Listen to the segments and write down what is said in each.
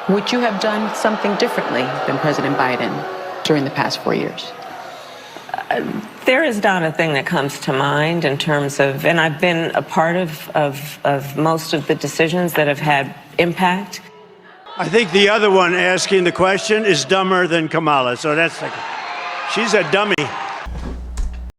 Would you have done something differently than President Biden during the past 4 years? There is not a thing that comes to mind in terms of, and I've been a part of most of the decisions that have had impact. I think the other one asking the question is dumber than Kamala, so that's like, she's a dummy.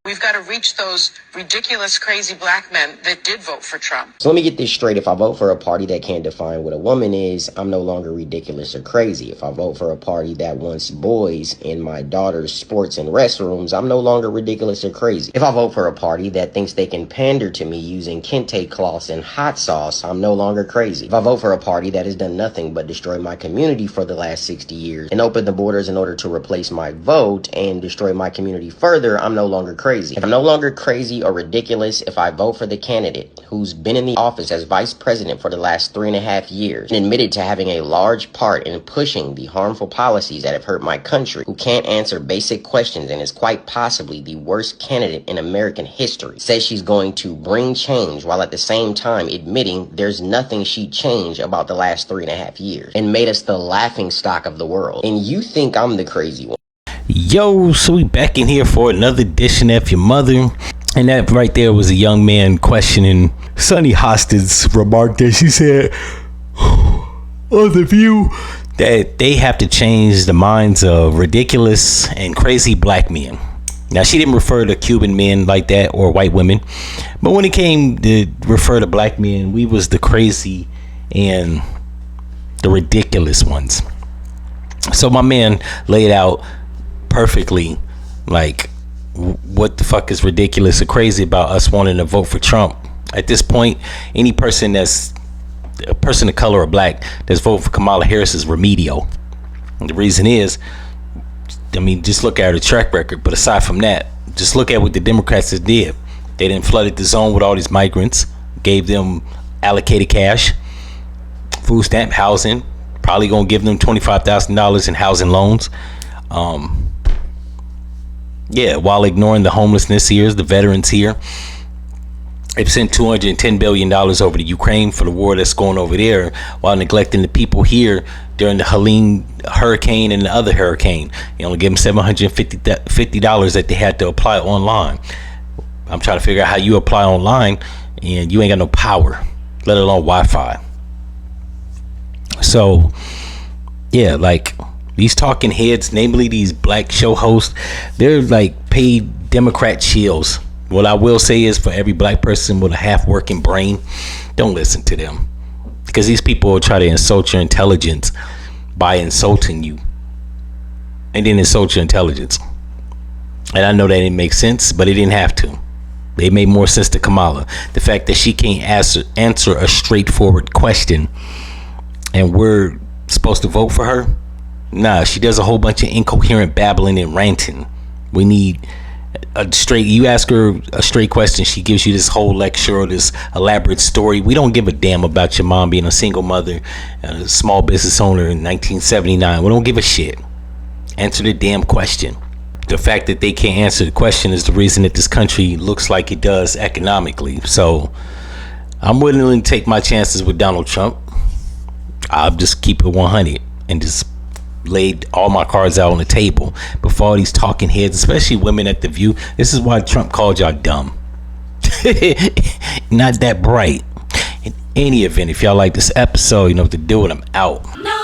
We've got to reach those ridiculous, crazy black men that did vote for Trump. So let me get this straight. If I vote for a party that can't define what a woman is, I'm no longer ridiculous or crazy. If I vote for a party that wants boys in my daughter's sports and restrooms, I'm no longer ridiculous or crazy. If I vote for a party that thinks they can pander to me using kente cloths and hot sauce, I'm no longer crazy. If I vote for a party that has done nothing but destroy my community for the last 60 years and open the borders in order to replace my vote and destroy my community further, I'm no longer crazy. I'm no longer crazy or ridiculous if I vote for the candidate who's been in the office as vice president for the last 3.5 years and admitted to having a large part in pushing the harmful policies that have hurt my country, who can't answer basic questions and is quite possibly the worst candidate in American history, says she's going to bring change while at the same time admitting there's nothing she'd change about the last 3.5 years and made us the laughing stock of the world. And you think I'm the crazy one? Yo, so we back in here for another edition of F-ya-Motha. And that right there was a young man questioning Sonny Hostin's remark that she said on The View that they have to change the minds of ridiculous and crazy black men. Now, she didn't refer to Cuban men like that or white women, but when it came to refer to black men, we was the crazy and the ridiculous ones. So my man laid out perfectly, like, what the fuck is ridiculous or crazy about us wanting to vote for Trump. At this point, any person that's a person of color or black that's voting for Kamala Harris is remedial. And the reason is, I mean, just look at her track record. But aside from that, just look at what the Democrats did. They didn't flooded the zone with all these migrants, gave them allocated cash, food stamp, housing, probably gonna give them $25,000 in housing loans. Yeah, while ignoring the homelessness here, the veterans here. They've sent $210 billion over to Ukraine for the war that's going over there, while neglecting the people here during the Helene hurricane and the other hurricane. You only give them $750 that they had to apply online. I'm trying to figure out how you apply online and you ain't got no power, let alone Wi-Fi. So, yeah, like, these talking heads, namely these black show hosts, they're like paid Democrat shills. What I will say is, for every black person with a half-working brain, don't listen to them, because these people will try to insult your intelligence by insulting you and then insult your intelligence. And I know that didn't make sense, but it didn't have to. It made more sense to Kamala. The fact that she can't answer a straightforward question and we're supposed to vote for her. Nah, she does a whole bunch of incoherent babbling and ranting. We need a straight, you ask her a straight question, she gives you this whole lecture or this elaborate story. We don't give a damn about your mom being a single mother, a small business owner in 1979. We don't give a shit. Answer the damn question. The fact that they can't answer the question is the reason that this country looks like it does economically. So I'm willing to take my chances with Donald Trump. I'll just keep it 100 and just laid all my cards out on the table before all these talking heads, especially women at The View. This is why Trump called y'all dumb. Not that bright. In any event, if y'all like this episode, you know what to do, and I'm out. No.